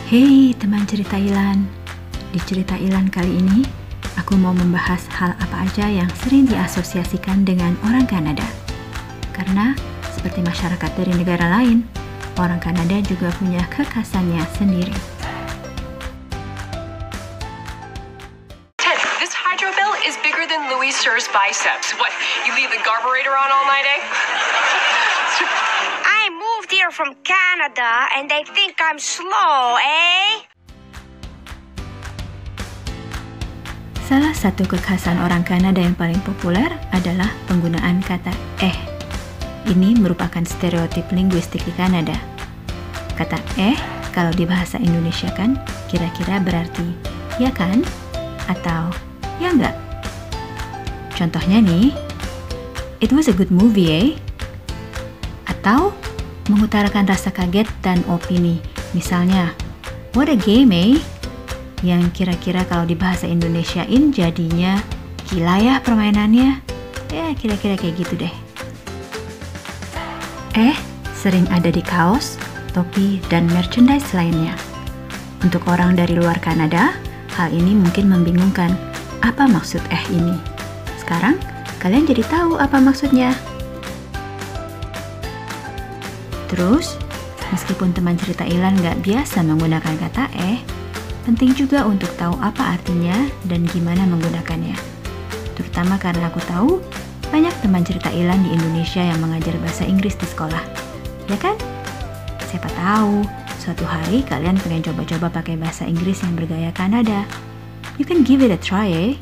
Hei teman cerita Ilan, di cerita Ilan kali ini aku mau membahas hal apa aja yang sering diasosiasikan dengan orang Kanada. Karena seperti masyarakat dari negara lain, orang Kanada juga punya kekhasannya sendiri. Ted, this hydro bill is bigger than Louis Sir's biceps. What, you leave the carburetor on all night, eh? I moved here from Canada and they think I'm slow, eh? Salah satu kekhasan orang Kanada yang paling populer adalah penggunaan kata "eh". Ini merupakan stereotip linguistik di Kanada. Kata "eh" kalau di bahasa Indonesia kan kira-kira berarti "ya kan?" atau "ya enggak?". Contohnya nih, "It was a good movie, eh?" Atau mengutarakan rasa kaget dan opini. Misalnya, "What a game, eh?" Yang kira-kira kalau di bahasa Indonesiain jadinya "gila ya permainannya". Ya, kira-kira kayak gitu deh. Sering ada di kaos, topi, dan merchandise lainnya. Untuk orang dari luar Kanada, hal ini mungkin membingungkan. Apa maksud ini? Sekarang, kalian jadi tahu apa maksudnya. Terus, meskipun teman cerita Ilan nggak biasa menggunakan kata penting juga untuk tahu apa artinya dan gimana menggunakannya. Terutama karena aku tahu banyak teman cerita Ilan di Indonesia yang mengajar bahasa Inggris di sekolah. Ya kan? Siapa tahu suatu hari kalian pengen coba-coba pakai bahasa Inggris yang bergaya Kanada. You can give it a try, eh?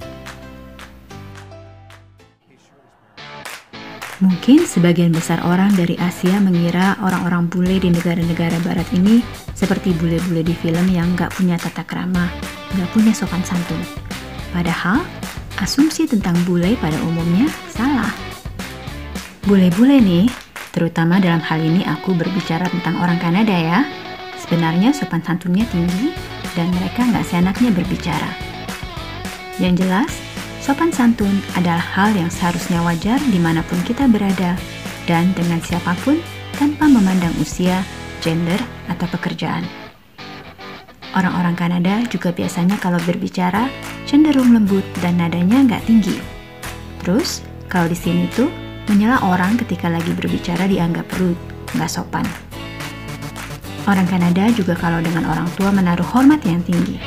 Mungkin sebagian besar orang dari Asia mengira orang-orang bule di negara-negara barat ini seperti bule-bule di film yang nggak punya tata krama, nggak punya sopan santun. Padahal, asumsi tentang bule pada umumnya salah. Bule-bule nih, terutama dalam hal ini aku berbicara tentang orang Kanada ya, sebenarnya sopan santunnya tinggi dan mereka nggak seenaknya berbicara. Yang jelas, sopan santun adalah hal yang seharusnya wajar dimanapun kita berada dan dengan siapapun tanpa memandang usia, gender, atau pekerjaan. Orang-orang Kanada juga biasanya kalau berbicara cenderung lembut dan nadanya nggak tinggi. Terus, kalau di sini tuh menyela orang ketika lagi berbicara dianggap rude, nggak sopan. Orang Kanada juga kalau dengan orang tua menaruh hormat yang tinggi.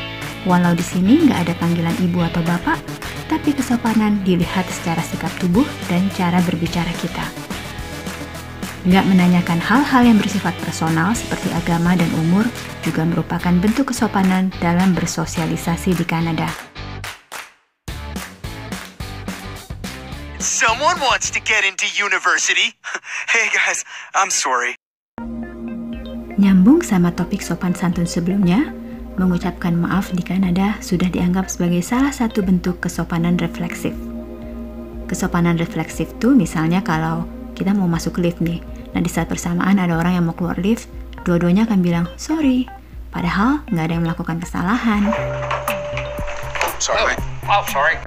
Walau di sini nggak ada panggilan ibu atau bapak, tapi kesopanan dilihat secara sikap tubuh dan cara berbicara kita. Nggak menanyakan hal-hal yang bersifat personal seperti agama dan umur juga merupakan bentuk kesopanan dalam bersosialisasi di Kanada. Someone wants to get into university. Hey guys, I'm sorry. Nyambung sama topik sopan santun sebelumnya, mengucapkan maaf di Kanada sudah dianggap sebagai salah satu bentuk kesopanan refleksif. Kesopanan refleksif tuh misalnya kalau kita mau masuk lift nih, nah di saat bersamaan ada orang yang mau keluar lift, dua-duanya akan bilang sorry, padahal nggak ada yang melakukan kesalahan. Sorry. Sorry.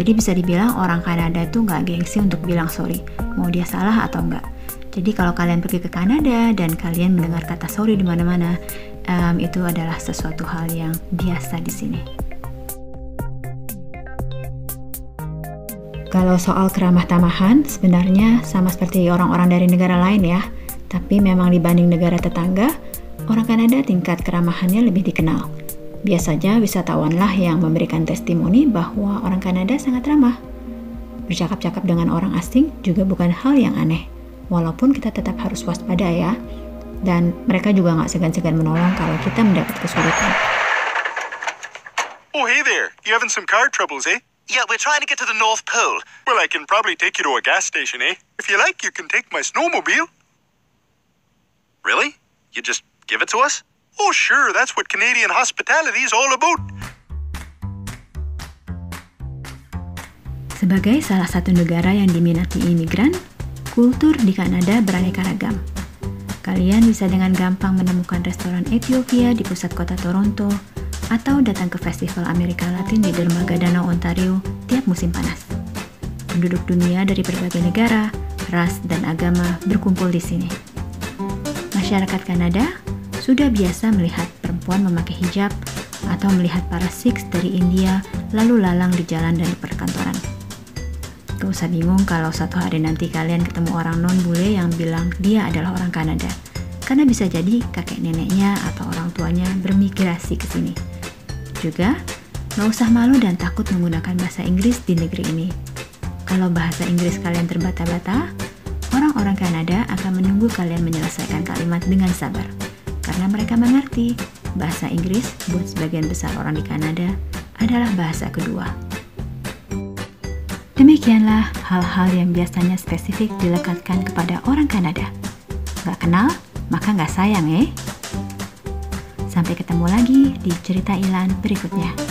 Jadi bisa dibilang orang Kanada tuh nggak gengsi untuk bilang sorry, mau dia salah atau enggak. Jadi kalau kalian pergi ke Kanada dan kalian mendengar kata sorry di mana-mana, itu adalah sesuatu hal yang biasa di sini. Kalau soal keramah tamahan, sebenarnya sama seperti orang-orang dari negara lain ya. Tapi memang dibanding negara tetangga, orang Kanada tingkat keramahannya lebih dikenal. Biasanya wisatawanlah yang memberikan testimoni bahwa orang Kanada sangat ramah. Bercakap-cakap dengan orang asing juga bukan hal yang aneh. Walaupun kita tetap harus waspada ya. Dan mereka juga nggak segan-segan menolong kalau kita mendapat kesulitan. Oh, hey there. You having some car troubles, eh? Yeah, we're trying to get to the North Pole. Well, I can probably take you to a gas station, eh? If you like, you can take my snowmobile. Really? You just give it to us? Oh, sure. That's what Canadian hospitality is all about. Sebagai salah satu negara yang diminati imigran, kultur di Kanada beraneka ragam. Kalian bisa dengan gampang menemukan restoran Ethiopia di pusat kota Toronto, atau datang ke Festival Amerika Latin di dermaga Danau Ontario tiap musim panas. Penduduk dunia dari berbagai negara, ras, dan agama berkumpul di sini. Masyarakat Kanada sudah biasa melihat perempuan memakai hijab atau melihat para Sikhs dari India lalu lalang di jalan dan di perkantoran. Gak usah bingung kalau suatu hari nanti kalian ketemu orang non-bule yang bilang dia adalah orang Kanada, karena bisa jadi kakek neneknya atau orang tuanya bermigrasi ke sini. Juga, gak usah malu dan takut menggunakan bahasa Inggris di negeri ini. Kalau bahasa Inggris kalian terbata-bata, orang-orang Kanada akan menunggu kalian menyelesaikan kalimat dengan sabar. Karena mereka mengerti, bahasa Inggris buat sebagian besar orang di Kanada adalah bahasa kedua. Demikianlah hal-hal yang biasanya spesifik dilekatkan kepada orang Kanada. Gak kenal, maka gak sayang Sampai ketemu lagi di cerita Ilan berikutnya.